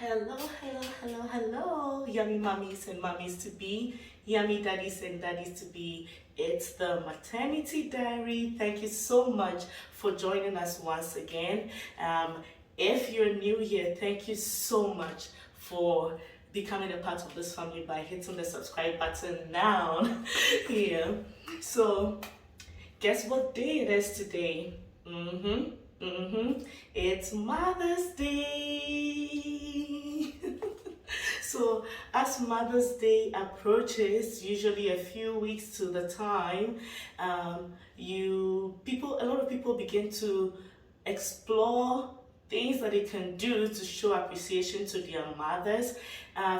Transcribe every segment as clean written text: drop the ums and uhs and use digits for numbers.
Hello, hello, hello, hello, yummy mummies and mummies to be, yummy daddies and daddies to be. It's the Maternity Diary. Thank you so much for joining us once again. If you're new here, thank you so much for becoming a part of this family by hitting the subscribe button now. Yeah. So, guess what day it is today? It's Mother's Day. So as Mother's Day approaches, usually a few weeks to the time, a lot of people begin to explore things that they can do to show appreciation to their mothers.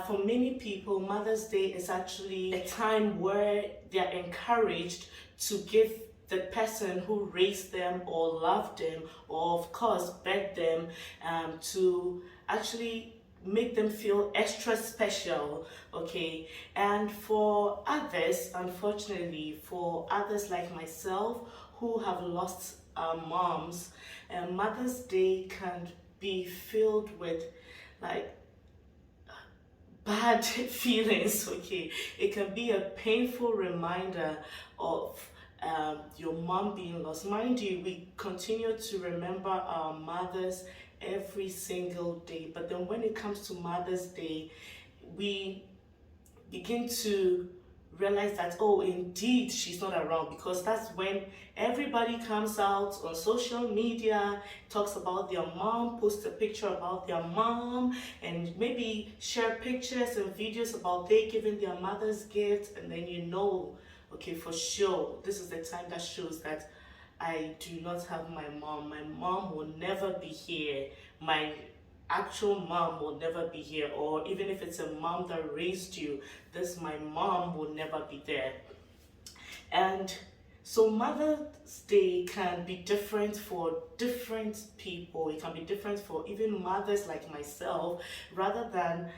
For many people, Mother's Day is actually a time where they are encouraged to give the person who raised them or loved them or of course begged them to actually make them feel extra special. Okay, and for others, unfortunately, for others like myself who have lost moms, Mother's Day can be filled with like bad feelings. Okay, it can be a painful reminder of your mom being lost. Mind you, we continue to remember our mothers every single day, but then when it comes to Mother's Day, we begin to realize that, oh, indeed she's not around, because that's when everybody comes out on social media, talks about their mom, posts a picture about their mom, and maybe share pictures and videos about they giving their mothers gifts, and then okay, for sure this is the time that shows that I do not have my mom. My mom will never be here. My actual mom will never be here. Or even if it's a mom that raised you, my mom will never be there. And so Mother's Day can be different for different people. It can be different for even mothers like myself. Rather than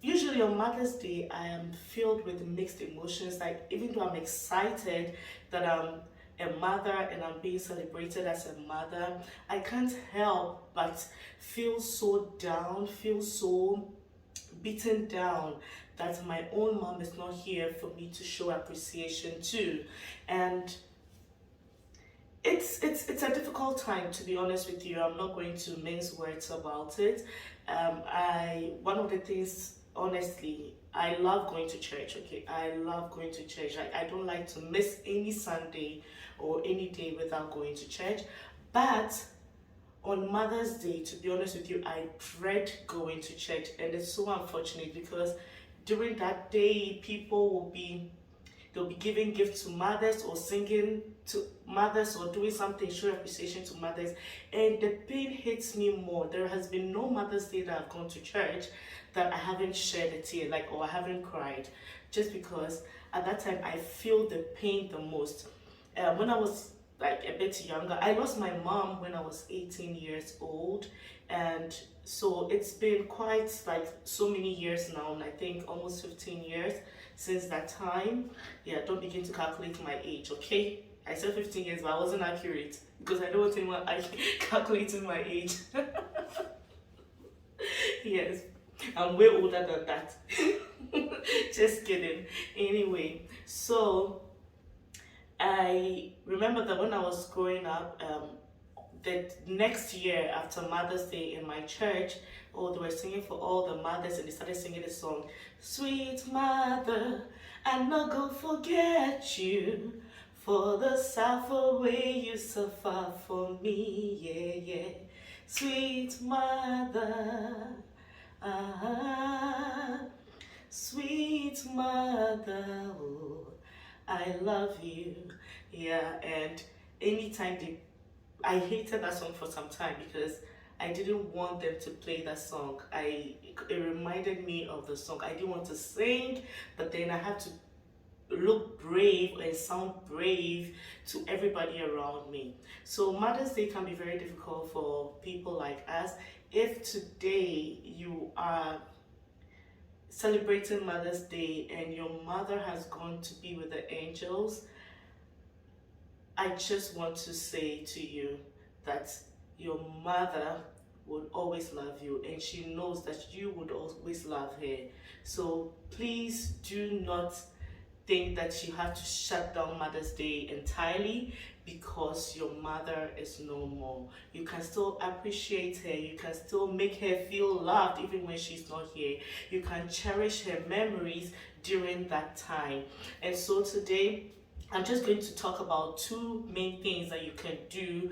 usually on Mother's Day, I am filled with mixed emotions. Like, even though I'm excited that I'm a mother and I'm being celebrated as a mother, I can't help but feel so down, feel so beaten down that my own mom is not here for me to show appreciation to. And it's a difficult time, to be honest with you. I'm not going to mince words about it. One of the things, honestly, I love going to church. Okay, I love going to church. Like, I don't like to miss any Sunday or any day without going to church. But on Mother's Day, to be honest with you, I dread going to church, and it's so unfortunate because during that day, they'll be giving gifts to mothers or singing to mothers or doing something, show appreciation to mothers, and the pain hits me more. There has been no Mother's Day that I've gone to church that I haven't shed a tear, or I haven't cried, just because at that time I feel the pain the most. When I was like a bit younger, I lost my mom when I was 18 years old, and so it's been quite like so many years now, and I think almost 15 years since that time. Yeah, don't begin to calculate my age, okay? I said 15 years, but I wasn't accurate because I don't want anyone calculating my age. Yes, I'm way older than that. Just kidding. Anyway, so I remember that when I was growing up, the next year after Mother's Day in my church, they were singing for all the mothers, and they started singing the song, "Sweet Mother, I no go forget you, for the sorrowful way you suffer for me, yeah, yeah. Sweet Mother, ah, sweet Mother, oh, I love you." Yeah, and anytime I hated that song for some time because I didn't want them to play that song. It reminded me of the song. I didn't want to sing, but then I had to look brave and sound brave to everybody around me. So Mother's Day can be very difficult for people like us. If today you are celebrating Mother's Day and your mother has gone to be with the angels, I just want to say to you that your mother would always love you, and she knows that you would always love her. So please do not think that you have to shut down Mother's Day entirely because your mother is no more. You can still appreciate her, you can still make her feel loved even when she's not here. You can cherish her memories during that time. And so today I'm just going to talk about two main things that you can do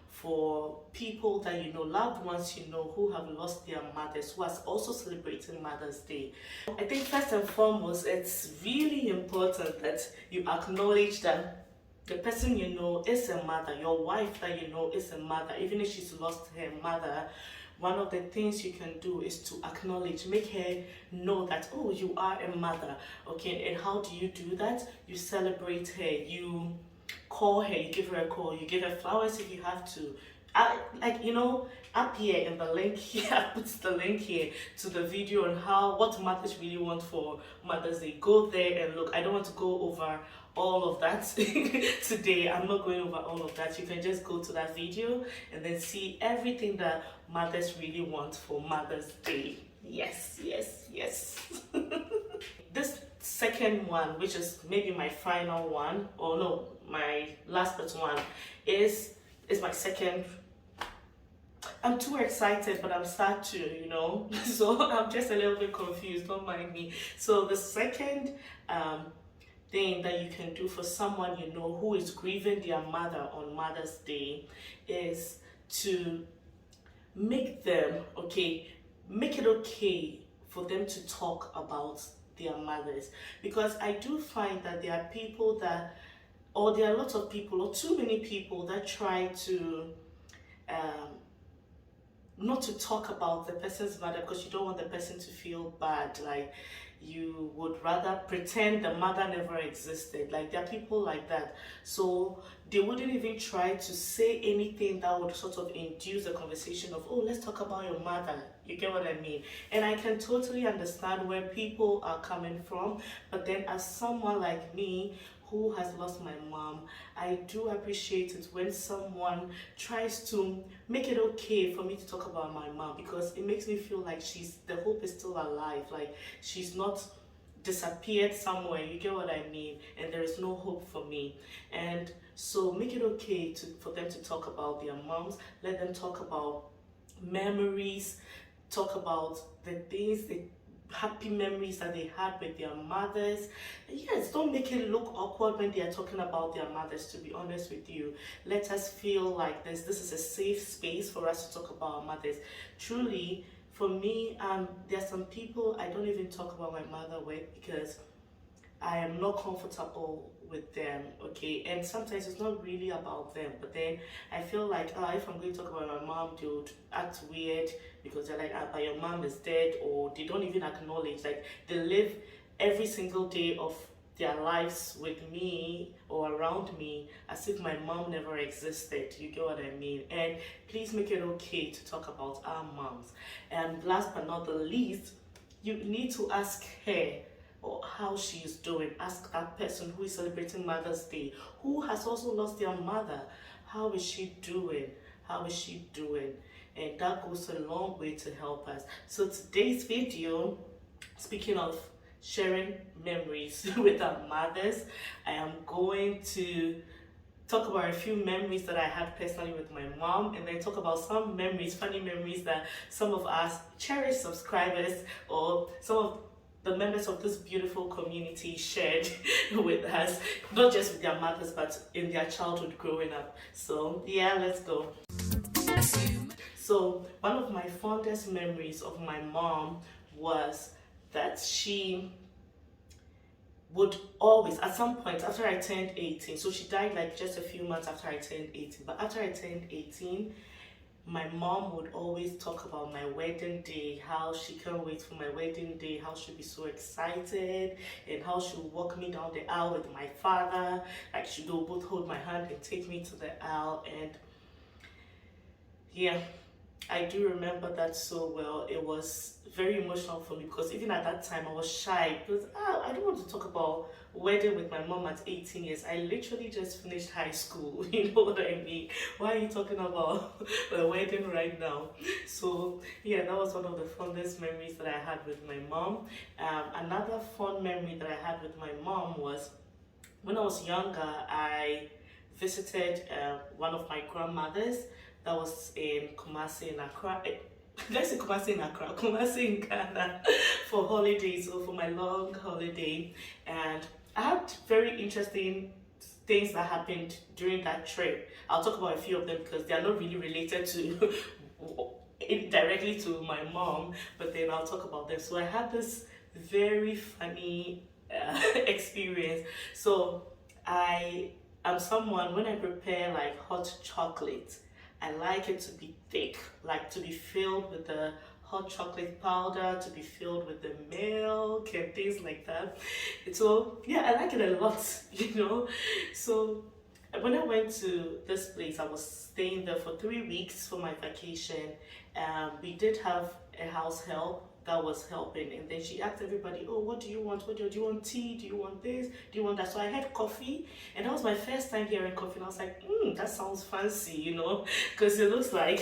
for people that you know, loved ones you know, who have lost their mothers, who are also celebrating Mother's Day. I think first and foremost, it's really important that you acknowledge that the person you know is a mother, your wife that you know is a mother, even if she's lost her mother. One of the things you can do is to acknowledge, make her know that, oh, you are a mother, okay? And how do you do that? You celebrate her, you call her, you give her a call, you give her flowers if you have to. Like, you know, up here in the link here, I put the link here to the video on what mothers really want for Mother's Day. Go there and look. I don't want to go over all of that today. I'm not going over all of that. You can just go to that video and then see everything that mothers really want for Mother's Day. Yes, yes, yes. This second one, which is maybe my final one, or no, my last but one, is my second. I'm too excited, but I'm sad too, you know. So I'm just a little bit confused, don't mind me. So the second thing that you can do for someone you know who is grieving their mother on Mother's Day is to make it okay for them to talk about their mothers. Because I do find that there are people that, or there are lots of people, or too many people that try to not to talk about the person's mother because you don't want the person to feel bad. Like, you would rather pretend the mother never existed. Like, there are people like that. So they wouldn't even try to say anything that would sort of induce a conversation of, oh, let's talk about your mother. You get what I mean? And I can totally understand where people are coming from. But then as someone like me who has lost my mom, I do appreciate it when someone tries to make it okay for me to talk about my mom, because it makes me feel like the hope is still alive, like she's not disappeared somewhere, you get what I mean, and there is no hope for me. And so make it okay for them to talk about their moms, let them talk about memories, talk about the things happy memories that they had with their mothers. Yes, don't make it look awkward when they are talking about their mothers, to be honest with you. Let us feel like this is a safe space for us to talk about our mothers. Truly, for me, there are some people I don't even talk about my mother with because I am not comfortable with them, okay? And sometimes it's not really about them, but then I feel like if I'm going to talk about my mom, they would act weird because they're like, but your mom is dead, or they don't even acknowledge, like they live every single day of their lives with me or around me as if my mom never existed. You get what I mean? And please make it okay to talk about our moms. And last but not the least, you need to ask her or how she is doing. Ask that person who is celebrating Mother's Day, who has also lost their mother, how is she doing? How is she doing? And that goes a long way to help us. So today's video, speaking of sharing memories with our mothers, I am going to talk about a few memories that I had personally with my mom, and then talk about some memories, funny memories that some of us cherished subscribers or some of the members of this beautiful community shared with us, not just with their mothers, but in their childhood growing up. So yeah, let's go. So one of my fondest memories of my mom was that she would always, at some point after I turned 18, so she died like just a few months after I turned 18, but after I turned 18, my mom would always talk about my wedding day, how she can't wait for my wedding day, how she'll be so excited, and how she'll walk me down the aisle with my father. Like, they'll both hold my hand and take me to the aisle. And yeah, I do remember that so well. It was very emotional for me because even at that time I was shy because I don't want to talk about wedding with my mom at 18 years. I literally just finished high school. You know what I mean? Why are you talking about a wedding right now? So yeah, that was one of the fondest memories that I had with my mom. Another fond memory that I had with my mom was when I was younger, I visited one of my grandmothers that was in Kumasi in Accra. Let's say Kumasi in Accra, Kumasi in Ghana for holidays or for my long holiday. And I had very interesting things that happened during that trip. I'll talk about a few of them because they are not really related to directly to my mom, but then I'll talk about them. So I had this very funny experience. So I am someone when I prepare like hot chocolate, I like it to be thick, like to be filled with the hot chocolate powder, to be filled with the milk and things like that. So yeah, I like it a lot, you know. So when I went to this place, I was staying there for 3 weeks for my vacation. We did have a house help that was helping, and then she asked everybody, "Oh, what do you want? Do you want tea? Do you want this? Do you want that?" So I had coffee, and that was my first time hearing coffee, and I was like, that sounds fancy, you know, because it looked like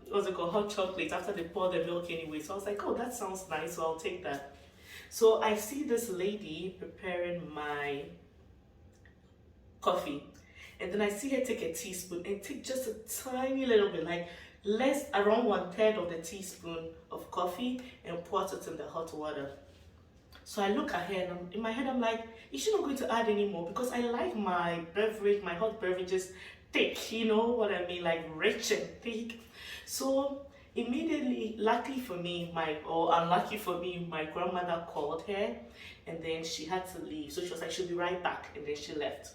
what's it called, hot chocolate after they pour the milk anyway. So I was like, oh, that sounds nice, so I'll take that. So I see this lady preparing my coffee, and then I see her take a teaspoon and take just a tiny little bit, like less around 1/3 of the teaspoon of coffee, and pour it in the hot water. So I look at her and in my head I'm like, is she not going to add any more? Because I like my beverage, my hot beverages thick, you know what I mean, like rich and thick. So immediately, luckily for me, or unlucky for me, my grandmother called her, and then she had to leave. So she was like, she'll be right back, and then she left.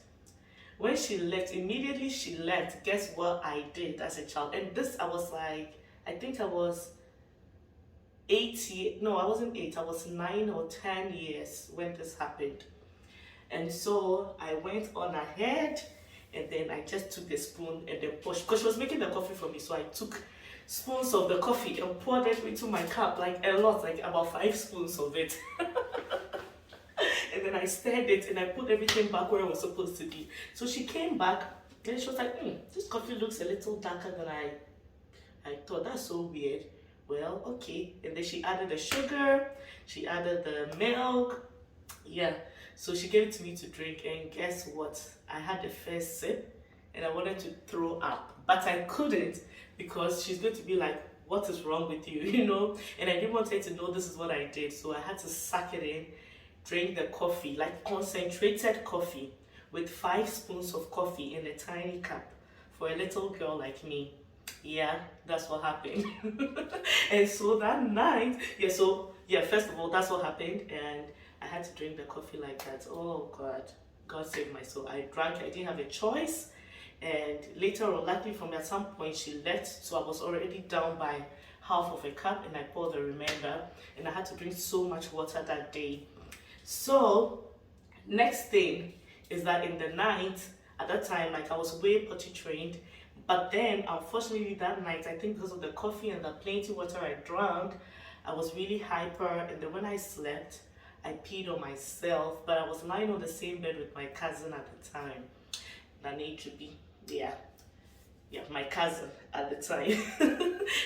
When she left, immediately she left, guess what I did as a child? And this, I was like, I think I was 8 no, I wasn't 8, I was 9 or 10 years when this happened. And so I went on ahead, and then I just took the spoon and then pushed, because she was making the coffee for me. So I took spoons of the coffee and poured it into my cup, like a lot, like about 5 spoons of it. And then I stirred it and I put everything back where it was supposed to be. So she came back and she was like, this coffee looks a little darker than I thought. That's so weird. Well, okay. And then she added the sugar, she added the milk. Yeah. So she gave it to me to drink, and guess what? I had the first sip and I wanted to throw up, but I couldn't because she's going to be like, what is wrong with you, you know? And I didn't want her to know this is what I did. So I had to suck it in, drink the coffee, like concentrated coffee with 5 spoons of coffee in a tiny cup for a little girl like me. Yeah, that's what happened. And so that night, first of all, that's what happened, and I had to drink the coffee like that. Oh God, God save my soul. I drank, I didn't have a choice. And later on, luckily for me, at some point she left, so I was already down by half of a cup, and I poured the remainder, and I had to drink so much water that day. So next thing is that in the night, at that time, like I was way potty trained, but then unfortunately that night, I think because of the coffee and the plenty water I drank, I was really hyper, and then when I slept, I peed on myself, but I was lying on the same bed with my cousin at the time, Nane Jubi. Yeah, my cousin at the time.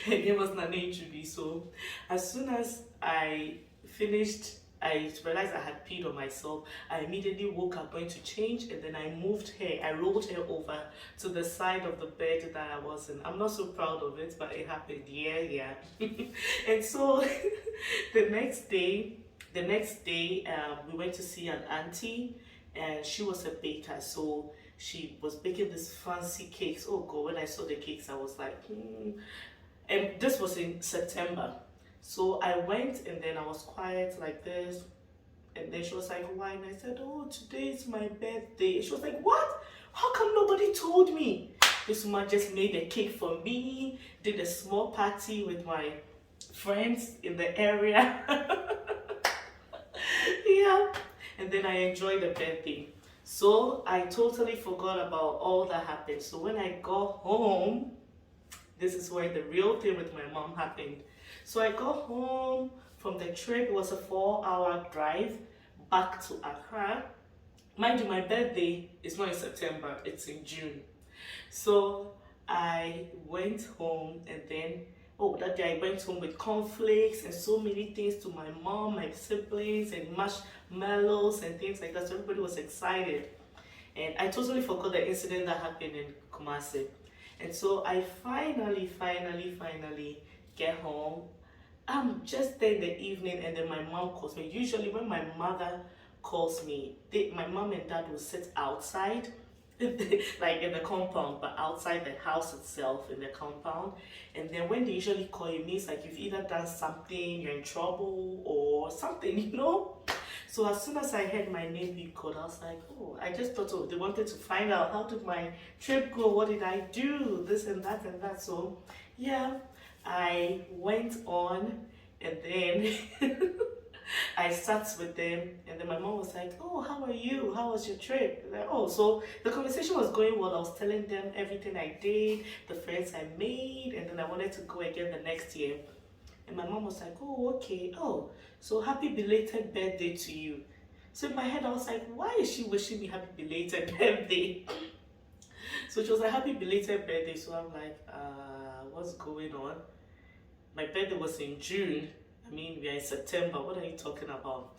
Her name was Nane Jubi. So as soon as I finished, I realized I had peed on myself. I immediately woke up, went to change, and then I moved her. I rolled her over to the side of the bed that I was in. I'm not so proud of it, but it happened. Yeah. And so the next day, we went to see an auntie, and she was a baker. So she was baking these fancy cakes. Oh God, when I saw the cakes, I was like, And this was in September. So I went, and then I was quiet like this, and then she was like, why? And I said, oh, today is my birthday. She was like, what? How come nobody told me? This woman just made a cake for me, did a small party with my friends in the area. Yeah, and then I enjoyed the birthday. So I totally forgot about all that happened. So when I got home, this is where the real thing with my mom happened. So I got home from the trip. It was a 4-hour drive back to Accra. Mind you, my birthday is not in September, it's in June. So I went home, and then, oh, that day I went home with cornflakes and so many things to my mom, my siblings, and marshmallows and things like that. So everybody was excited. And I totally forgot the incident that happened in Kumasi. And so I finally get home. I'm just there in the evening, and then my mom calls me. Usually when my mother calls me, my mom and dad will sit outside, like in the compound, but outside the house itself, in the compound. And then when they usually call you, it means like you've either done something, you're in trouble or something, you know. So as soon as I heard my name being called, I was like, oh, I just thought, oh, they wanted to find out how did my trip go, what did I do, this and that and that. So yeah, I went on, and then I sat with them, and then my mom was like, oh, how are you? How was your trip? Like, oh, so the conversation was going well. I was telling them everything I did, the friends I made, and then I wanted to go again the next year. And my mom was like, oh, okay. Oh, so happy belated birthday to you. So in my head, I was like, why is she wishing me happy belated birthday? So she was like, happy belated birthday. So I'm like, what's going on? My birthday was in June. I mean, we are in September. What are you talking about?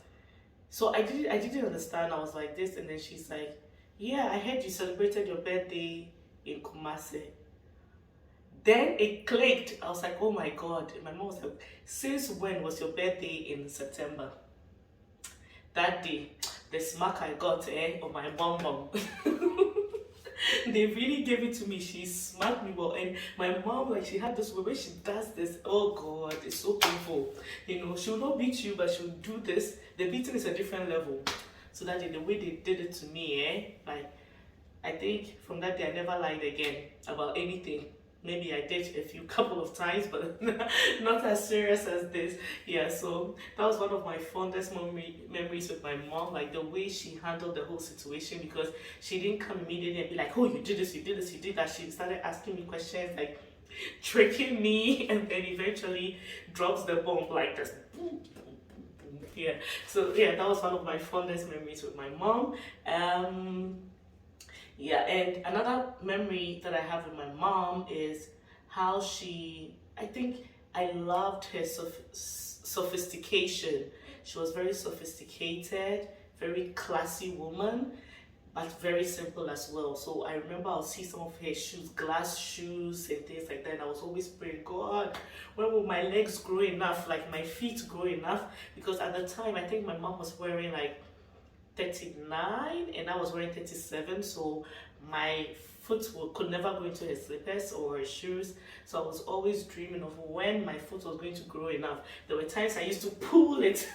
So I didn't understand. I was like this, and then she's like, yeah, I heard you celebrated your birthday in Kumasi. Then it clicked. I was like, oh my God. And my mom was like, since when was your birthday in September? That day, the smack I got of my mom. They really gave it to me. She smacked me well. And my mom, like, she had this way where she does this. Oh God, it's so painful. You know, she'll not beat you, but she'll do this. The beating is a different level. So that day, the way they did it to me, like, I think from that day I never lied again about anything. Maybe I did a couple of times, but not as serious as this. Yeah, so that was one of my fondest memories with my mom, like the way she handled the whole situation, because she didn't come immediately and be like, oh, you did this, you did this, you did that. She started asking me questions, like tricking me, and then eventually drops the bomb like this. Yeah, so yeah, that was one of my fondest memories with my mom. Yeah, and another memory that I have with my mom is how I think I loved her sophistication. She was very sophisticated, very classy woman, but very simple as well. So I remember I'll see some of her shoes, glass shoes and things like that, and I was always praying, God, when will my legs grow enough, like my feet grow enough? Because at the time, I think my mom was wearing like 39 and I was wearing 37, so my foot could never go into her slippers or her shoes. So I was always dreaming of when my foot was going to grow enough. There were times I used to pull it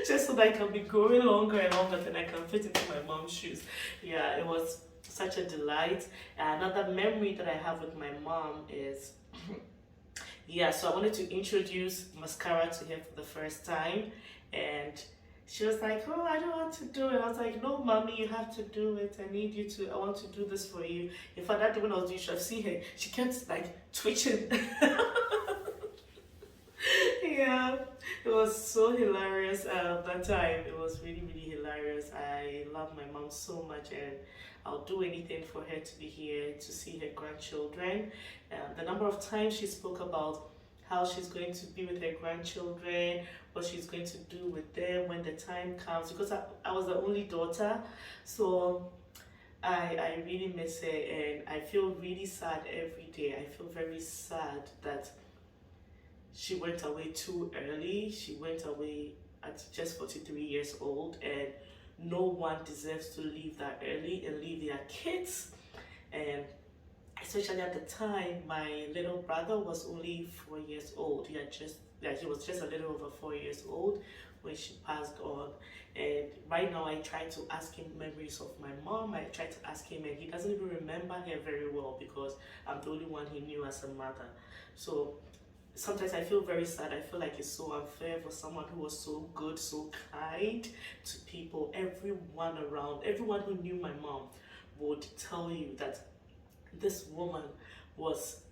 just so that I can be growing longer and longer than I can fit into my mom's shoes. Yeah, it was such a delight. Another memory that I have with my mom is yeah, so I wanted to introduce mascara to her for the first time, and she was like, oh, I don't want to do it. I was like, no, mommy, you have to do it. I want to do this for you. In fact, that day when I was doing, you should have seen her. She kept like twitching. Yeah, it was so hilarious that time. It was really, really hilarious. I love my mom so much, and I'll do anything for her to be here to see her grandchildren. The number of times she spoke about how she's going to be with her grandchildren, what she's going to do with them when the time comes, because I was the only daughter, so I really miss her, and I feel really sad every day. I feel very sad that she went away too early. She went away at just 43 years old, and no one deserves to leave that early and leave their kids. And especially at the time, my little brother was only 4 years old. He was just a little over 4 years old when she passed on. And right now I try to ask him memories of my mom. I try to ask him, and he doesn't even remember her very well because I'm the only one he knew as a mother. So sometimes I feel very sad. I feel like it's so unfair for someone who was so good, so kind to people. Everyone around, everyone who knew my mom would tell you that this woman was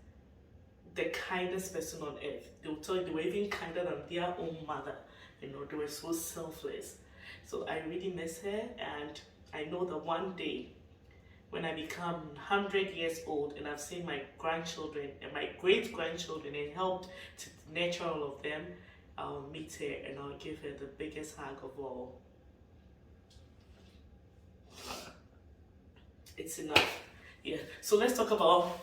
the kindest person on earth. They will tell you they were even kinder than their own mother. You know, they were so selfless. So I really miss her, and I know that one day when I become 100 years old and I've seen my grandchildren and my great-grandchildren and helped to nurture all of them, I'll meet her and I'll give her the biggest hug of all. It's enough. Yeah. So let's talk about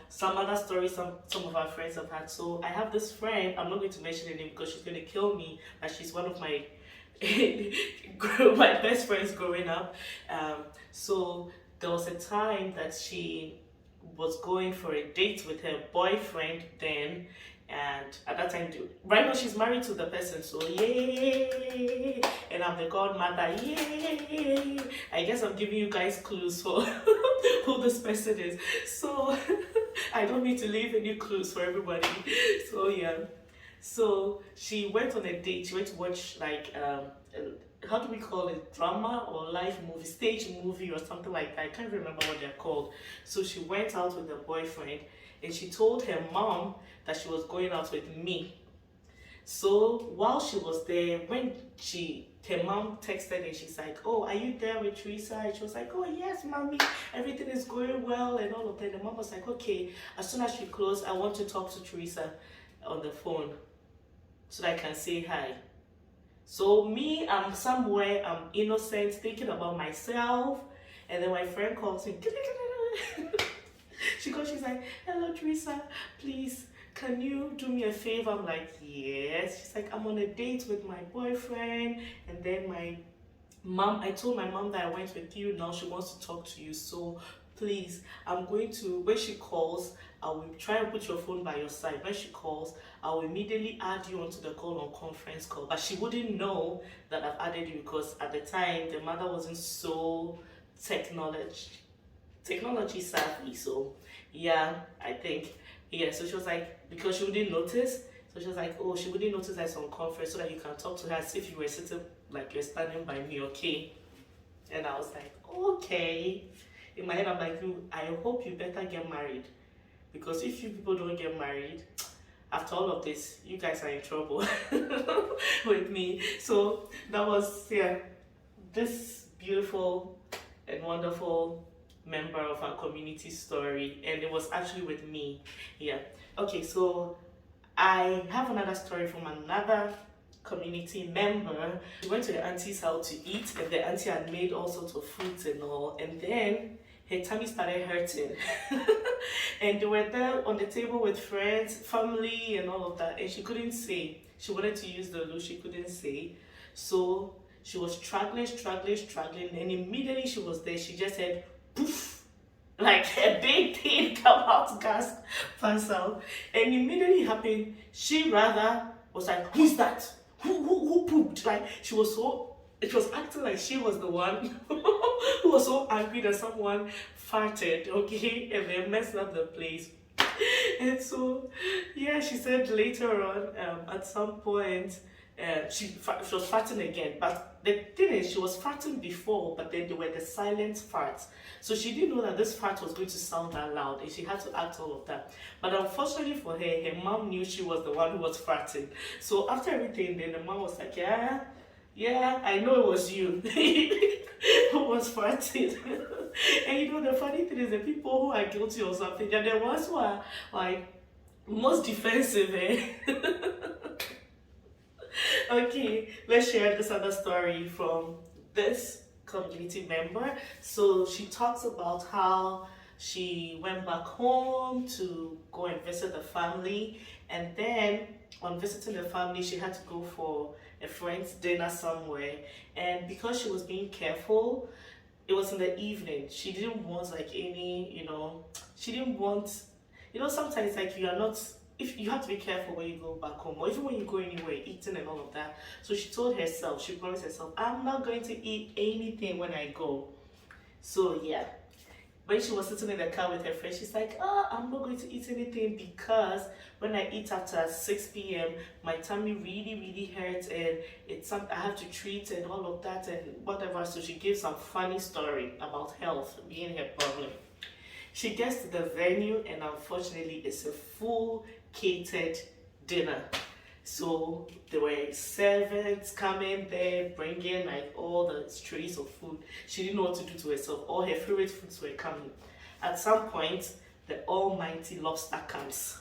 some other stories some of our friends have had. So I have this friend, I'm not going to mention her name because she's going to kill me, but she's one of my my best friends growing up. So there was a time that she was going for a date with her boyfriend then, and at that time, right now she's married to the person, so yay! And I'm the godmother, yay! I guess I'm giving you guys clues for who this person is, so I don't need to leave any clues for everybody. So yeah. So she went on a date. She went to watch like how do we call it, drama or live movie, stage movie or something like that. I can't remember what they're called. So she went out with her boyfriend and she told her mom that she was going out with me. So while she was there, when her mom texted and she's like, oh, are you there with Teresa? And she was like, oh yes, mommy, everything is going well and all of that. The mom was like, okay, as soon as she closed, I want to talk to Teresa on the phone so that I can say hi. So me, I'm somewhere, I'm innocent, thinking about myself, and then my friend calls me. She's like, hello Teresa, please, can you do me a favor? I'm like, yes. She's like, I'm on a date with my boyfriend, and then my mom, I told my mom that I went with you, now she wants to talk to you, so please, I'm going to, when she calls, I will try and put your phone by your side. When she calls, I will immediately add you onto the call on conference call. But she wouldn't know that I've added you because at the time, the mother wasn't so technology savvy. So yeah, I think, yeah. So she was like, because she wouldn't notice, so she was like, oh, she wouldn't notice that it's on conference so that you can talk to her as if you were sitting, like you're standing by me, okay? And I was like, okay. In my head, I'm like, I hope you better get married. Because if you people don't get married, after all of this, you guys are in trouble with me. So that was, yeah, this beautiful and wonderful member of our community story. And it was actually with me. Yeah. Okay, so I have another story from another community member. We went to the auntie's house to eat, and the auntie had made all sorts of fruits and all. And then her tummy started hurting. And they were there on the table with friends, family, and all of that. And she couldn't say. She wanted to use the loo, she couldn't say. So she was struggling. And immediately she was there, she just said, poof. Like a big thing come out, gas pass out. And immediately happened, she rather was like, who's that? Who pooped? Like she was so, it was acting like she was the one who was so angry that someone farted, okay, and they messed up the place. And so, yeah, she said later on, at some point, she was farting again. But the thing is, she was farting before, but then there were the silent farts. So she didn't know that this fart was going to sound that loud, and she had to act all of that. But unfortunately for her, her mom knew she was the one who was farting. So after everything, then the mom was like, yeah, I know it was you who was farting. And you know, the funny thing is the people who are guilty or something, they're the ones who are like most defensive, eh? Okay, let's share this other story from this community member. So she talks about how she went back home to go and visit the family, and then on visiting the family she had to go for a friend's dinner somewhere, and because she was being careful, it was in the evening. She didn't want like any, she didn't want, sometimes like you are not, if you have to be careful when you go back home or even when you go anywhere eating and all of that. So she promised herself, I'm not going to eat anything when I go. So yeah, when she was sitting in the car with her friend, she's like, I'm not going to eat anything because when I eat after 6 p.m., my tummy really hurts and it's something I have to treat and all of that and whatever. So she gave some funny story about health being her problem. She gets to the venue, and unfortunately, it's a full catered dinner. So there were servants coming there, bringing like all the trays of food. She didn't know what to do to herself. All her favorite foods were coming. At some point, the almighty lobster comes.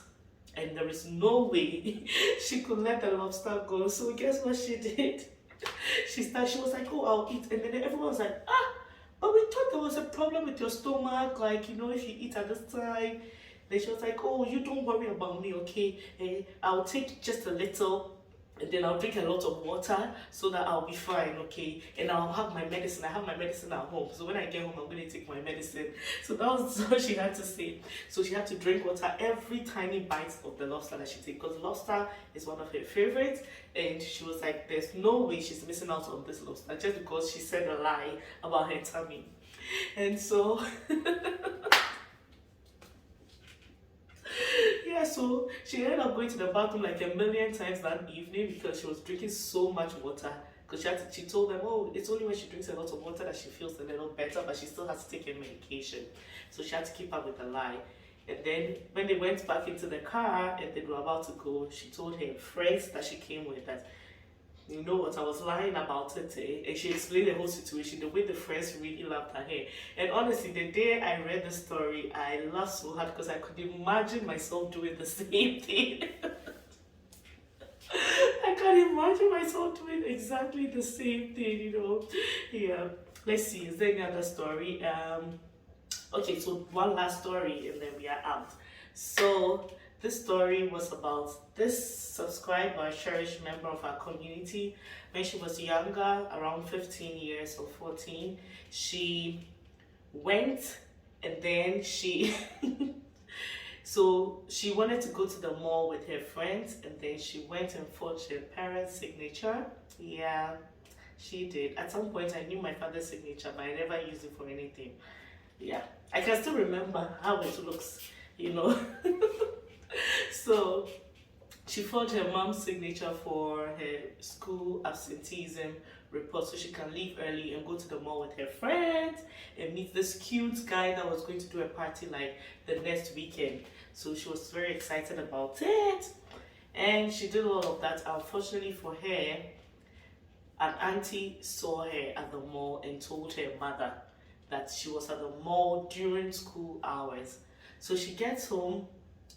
And there is no way she could let the lobster go. So guess what she did? She was like, oh, I'll eat. And then everyone was like, ah, but we thought there was a problem with your stomach. Like, you know, if you eat at this time. Then she was like, oh, you don't worry about me, okay? I'll take just a little, and then I'll drink a lot of water so that I'll be fine, okay? And I'll have my medicine. I have my medicine at home. So when I get home, I'm going to take my medicine. So that was what she had to say. So she had to drink water every tiny bite of the lobster that she takes, because lobster is one of her favorites. And she was like, there's no way she's missing out on this lobster just because she said a lie about her tummy. And so... yeah, so she ended up going to the bathroom like a million times that evening because she was drinking so much water. Because she told them, oh, it's only when she drinks a lot of water that she feels a little better, but she still has to take her medication. So she had to keep up with the lie. And then when they went back into the car and they were about to go, she told her friends that she came with that, you know what, I was lying about it, eh? And she explained the whole situation, the way the friends really loved her hair. And honestly, the day I read the story, I laughed so hard because I could imagine myself doing the same thing. I can imagine myself doing exactly the same thing, you know. Yeah. Let's see, is there any other story? Okay, so one last story and then we are out. So this story was about this subscriber, cherished member of our community. When she was younger, around 15 years or 14, she went and then she so she wanted to go to the mall with her friends, and then she went and forged her parents' signature. Yeah, she did. At some point I knew my father's signature, but I never used it for anything. Yeah, I can still remember how it looks, you know. So she forged her mom's signature for her school absenteeism report so she can leave early and go to the mall with her friends and meet this cute guy that was going to do a party like the next weekend. So she was very excited about it, and she did all of that. Unfortunately for her, an auntie saw her at the mall and told her mother that she was at the mall during school hours. So she gets home,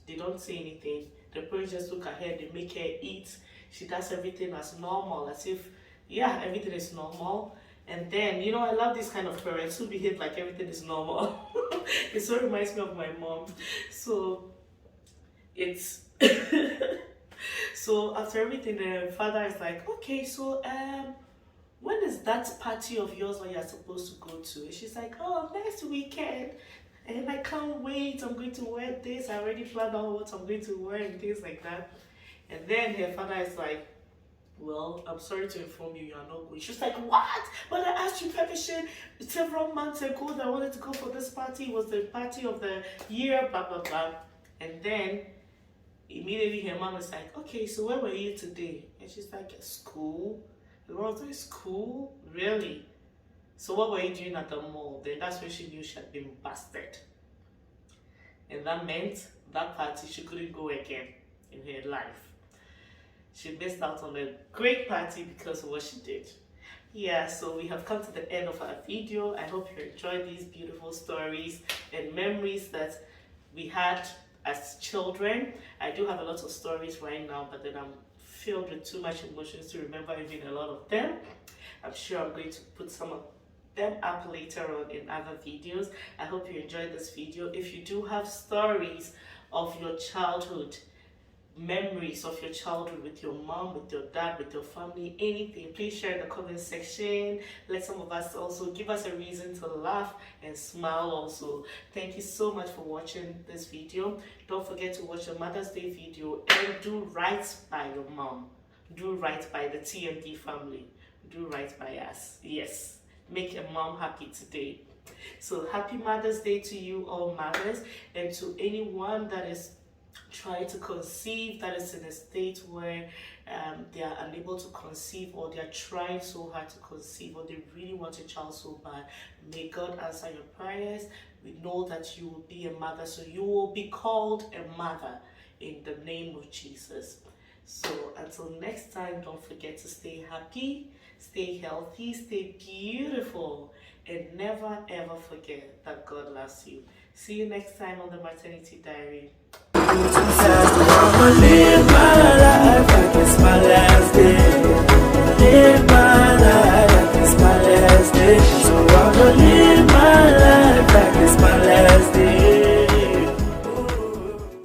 they don't say anything. The parents just look at her, they make her eat. She does everything as normal, as if, yeah, everything is normal. And then, you know, I love these kind of parents who behave like everything is normal. It so reminds me of my mom. So, it's... So, after everything, the father is like, okay, so, when is that party of yours where you're supposed to go to? And she's like, oh, next weekend. And I can't wait, I'm going to wear this. I already planned out what I'm going to wear and things like that. And then her father is like, well, I'm sorry to inform you, you are not going. She's like, what? But I asked you permission several months ago that I wanted to go for this party. It was the party of the year, blah, blah, blah. And then immediately her mom is like, okay, so where were you today? And she's like, at school. The mom was like, school? Really? So what were you doing at the mall? Then that's when she knew she had been busted. And that meant that party she couldn't go again in her life. She missed out on a great party because of what she did. Yeah, so we have come to the end of our video. I hope you enjoyed these beautiful stories and memories that we had as children. I do have a lot of stories right now, but then I'm filled with too much emotions to remember even a lot of them. I'm sure I'm going to put some of them up later on in other videos. I hope you enjoyed this video. If you do have stories of your childhood, memories of your childhood with your mom, with your dad, with your family, anything, please share in the comment section. Let some of us also give us a reason to laugh and smile also. Thank you so much for watching this video. Don't forget to watch the Mother's Day video and do right by your mom. Do right by the TMD family. Do right by us. Yes, make your mom happy today. So happy Mother's Day to you all mothers, and to anyone that is trying to conceive, that is in a state where they are unable to conceive, or they are trying so hard to conceive, or they really want a child so bad. May God answer your prayers. We know that you will be a mother, so you will be called a mother in the name of Jesus. So until next time, don't forget to stay happy, stay healthy, stay beautiful, and never ever forget that God loves you. See you next time on the Maternity Diary. Live my life like it's my last day. Live my life like it's my last day. So I'm gonna live